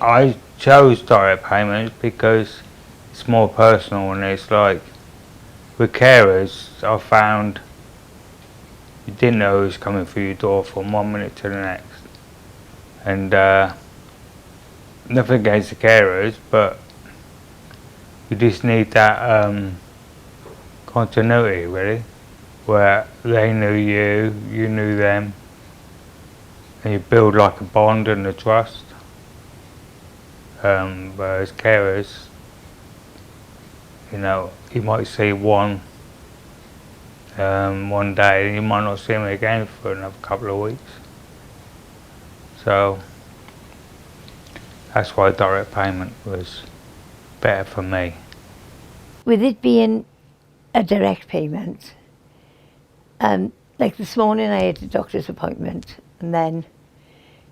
I chose direct payments because it's more personal, and it's like with carers, I found you didn't know who was coming through your door from 1 minute to the next. And nothing against the carers, but you just need that continuity, really, where they knew you, you knew them, and you build like a bond and a trust. Whereas carers, you might see one day, and you might not see them again for another couple of weeks. So that's why direct payment was better for me. With it being a direct payment, like this morning I had a doctor's appointment, and then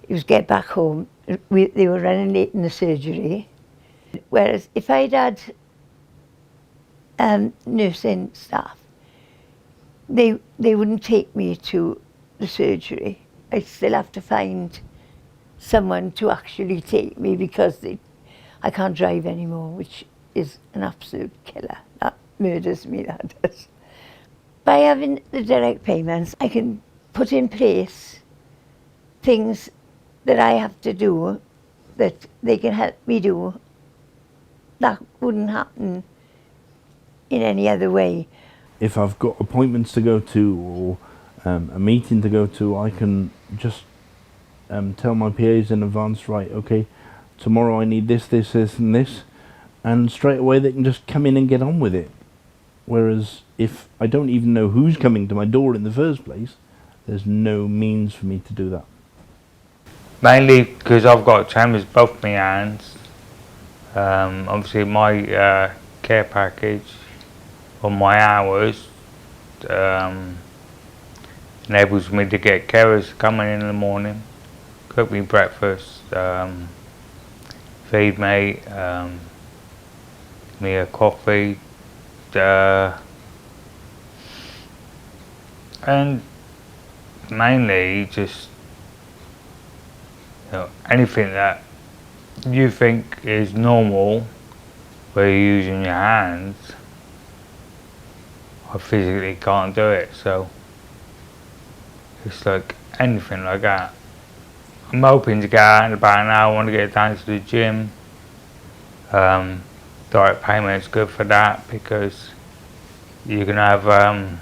it was get back home. They were running late in the surgery. Whereas if I'd had nursing staff, they wouldn't take me to the surgery. I'd still have to find someone to actually take me because I can't drive anymore, which is an absolute killer. That murders me, that does. By having the direct payments, I can put in place things that I have to do that they can help me do that wouldn't happen in any other way. If I've got appointments to go to or a meeting to go to, I can just tell my PAs in advance, right, okay, tomorrow I need this, this, this and this, and straight away they can just come in and get on with it. Whereas if I don't even know who's coming to my door in the first place, there's no means for me to do that. Mainly because I've got tremors both my hands. Obviously my care package on my hours enables me to get carers coming in the morning, cook me breakfast, feed me, me a coffee, and mainly just anything that you think is normal where you're using your hands, I physically can't do it. So it's like anything like that. I'm hoping to get out in about an hour. I want to get down to the gym. Direct payment is good for that because you can have a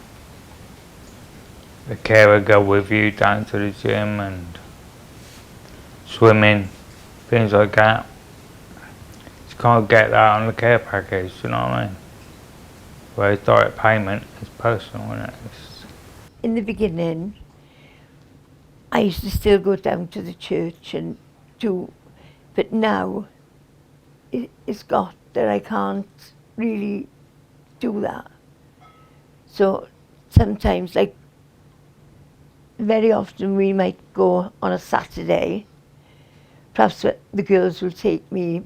carer go with you down to the gym and swimming, things like that. You can't get that on the care package, you know what I mean? Whereas direct payment is personal, isn't it? In the beginning, I used to still go down to the church and but now it's got that I can't really do that. So sometimes, like very often we might go on a Saturday, perhaps the girls will take me,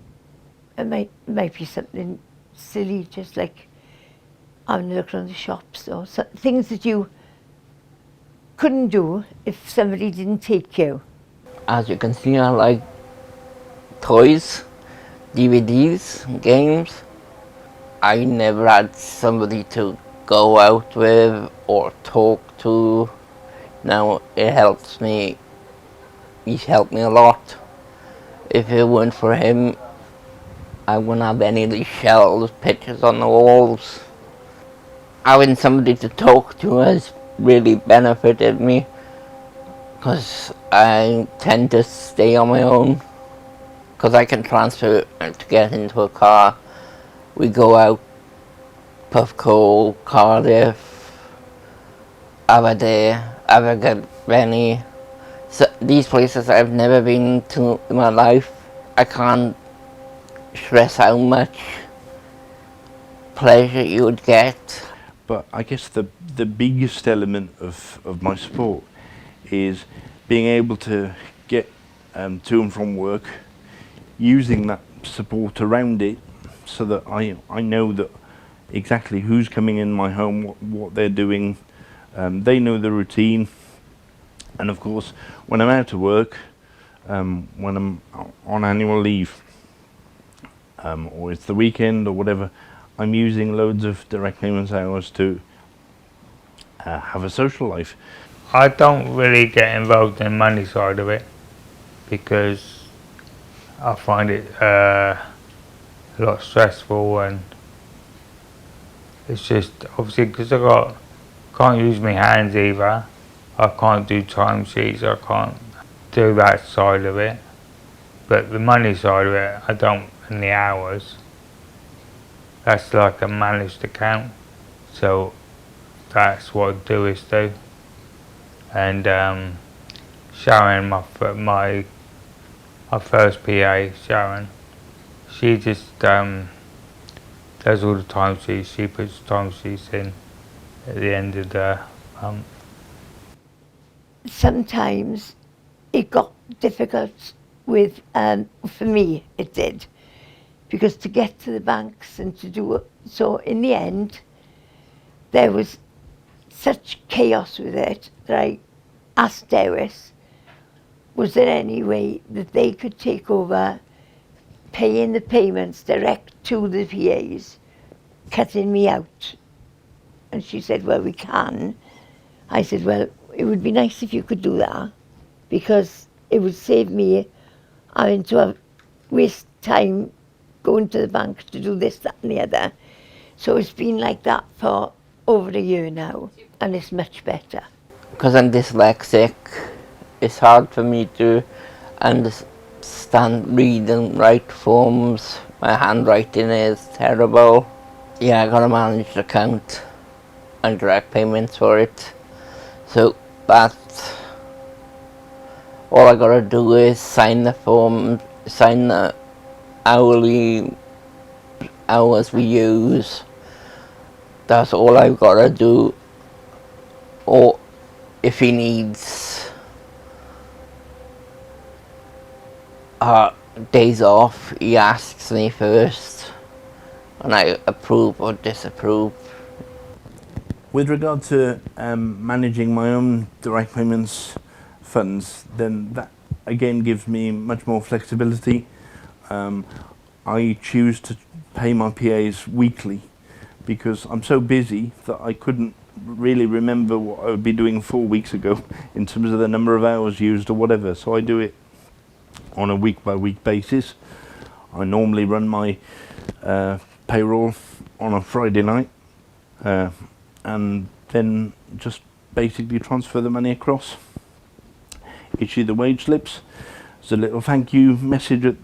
it might be something silly, just like having a look around the shops or things that you couldn't do if somebody didn't take you. As you can see, I like toys, DVDs, games. I never had somebody to go out with or talk to. Now it helps me. He's helped me a lot. If it weren't for him, I wouldn't have any of these shelves, pictures on the walls. Having somebody to talk to has really benefited me because I tend to stay on my own because I can transfer to get into a car. We go out, Puffco, Cardiff, Aberdeen, Abergavenny. So these places I've never been to in my life. I can't stress how much pleasure you would get. But I guess the biggest element of my sport is being able to get to and from work, using that support around it so that I know that exactly who's coming in my home, what they're doing. They know the routine. And of course, when I'm out of work, when I'm on annual leave, or it's the weekend or whatever, I'm using loads of direct payments hours to have a social life. I don't really get involved in the money side of it because I find it a lot stressful, and it's just obviously because can't use my hands either. I can't do timesheets. I can't do that side of it. But the money side of it, I don't. And the hours, that's like a managed account. So that's what I do is do. And Sharon, my first PA, Sharon, she just does all the timesheets. She puts timesheets in at the end of the month. Sometimes it got difficult with, for me it did, because to get to the banks and to do it, so in the end there was such chaos with it that I asked Dewis, was there any way that they could take over paying the payments direct to the PAs, cutting me out? And she said, well, we can. I said, well, it would be nice if you could do that, because it would save me having to waste time going to the bank to do this, that and the other. So it's been like that for over a year now, and it's much better. Because I'm dyslexic, it's hard for me to understand read and write forms. My handwriting is terrible. Yeah, I got a managed account and direct payments for it. So that's all I gotta do is sign the form, sign the hourly hours we use. That's all I've gotta do. Or if he needs days off, he asks me first and I approve or disapprove. With regard to managing my own direct payments funds, then that again gives me much more flexibility. I choose to pay my PAs weekly because I'm so busy that I couldn't really remember what I would be doing 4 weeks ago in terms of the number of hours used or whatever. So I do it on a week-by-week basis. I normally run my payroll on a Friday night and then just basically transfer the money across, issue the wage slips. There's a little thank you message at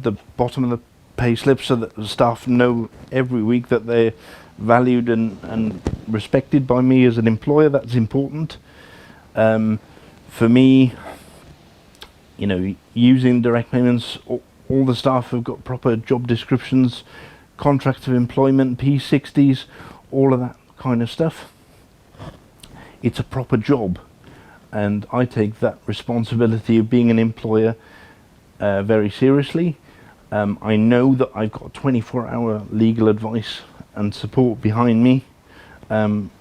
the bottom of the pay slip so that the staff know every week that they're valued and respected by me as an employer. That's important. For me, you know, using direct payments, all the staff have got proper job descriptions, contracts of employment, P60s, all of that kind of stuff. It's a proper job, and I take that responsibility of being an employer very seriously. I know that I've got 24-hour legal advice and support behind me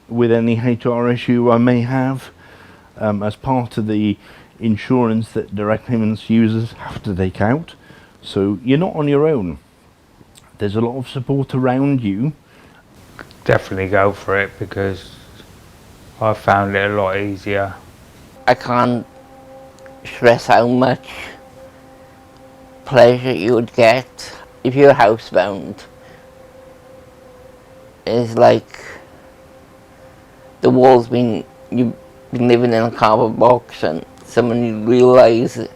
with any HR issue I may have as part of the insurance that direct payments users have to take out. So you're not on your own. There's a lot of support around you. Definitely go for it because I found it a lot easier. I can't stress how much pleasure you would get if you're housebound. It's like the wall's been, you've been living in a cardboard box and someone realizes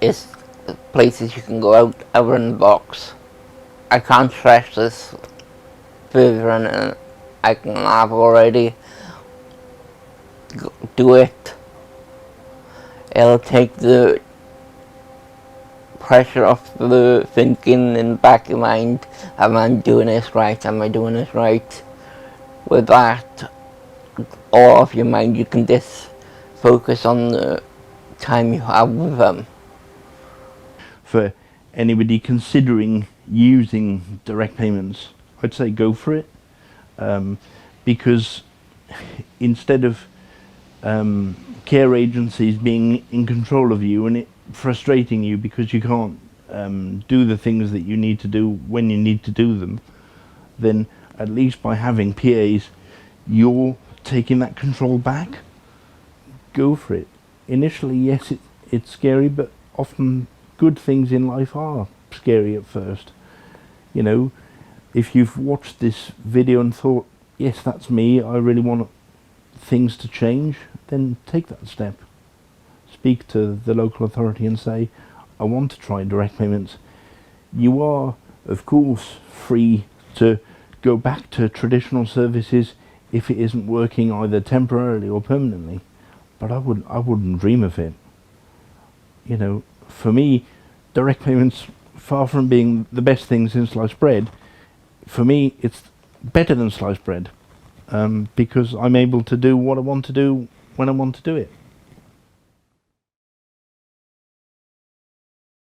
it's places you can go out in the box. I can't stress this further than I can have already. Do it. It'll take the pressure off the thinking in the back of your mind, am I doing this right, am I doing this right? With that all off your mind, you can just focus on the time you have with them. For anybody considering using direct payments, I'd say go for it, because instead of care agencies being in control of you and it frustrating you because you can't do the things that you need to do when you need to do them, then at least by having PAs, you're taking that control back. Go for it. Initially, yes, it's scary, but often good things in life are scary at first. You know, if you've watched this video and thought, yes, that's me, I really want things to change, then take that step. Speak to the local authority and say, I want to try direct payments. You are, of course, free to go back to traditional services if it isn't working either temporarily or permanently. But I wouldn't dream of it. You know, for me, direct payments, far from being the best thing since sliced bread, for me it's better than sliced bread, because I'm able to do what I want to do when I want to do it.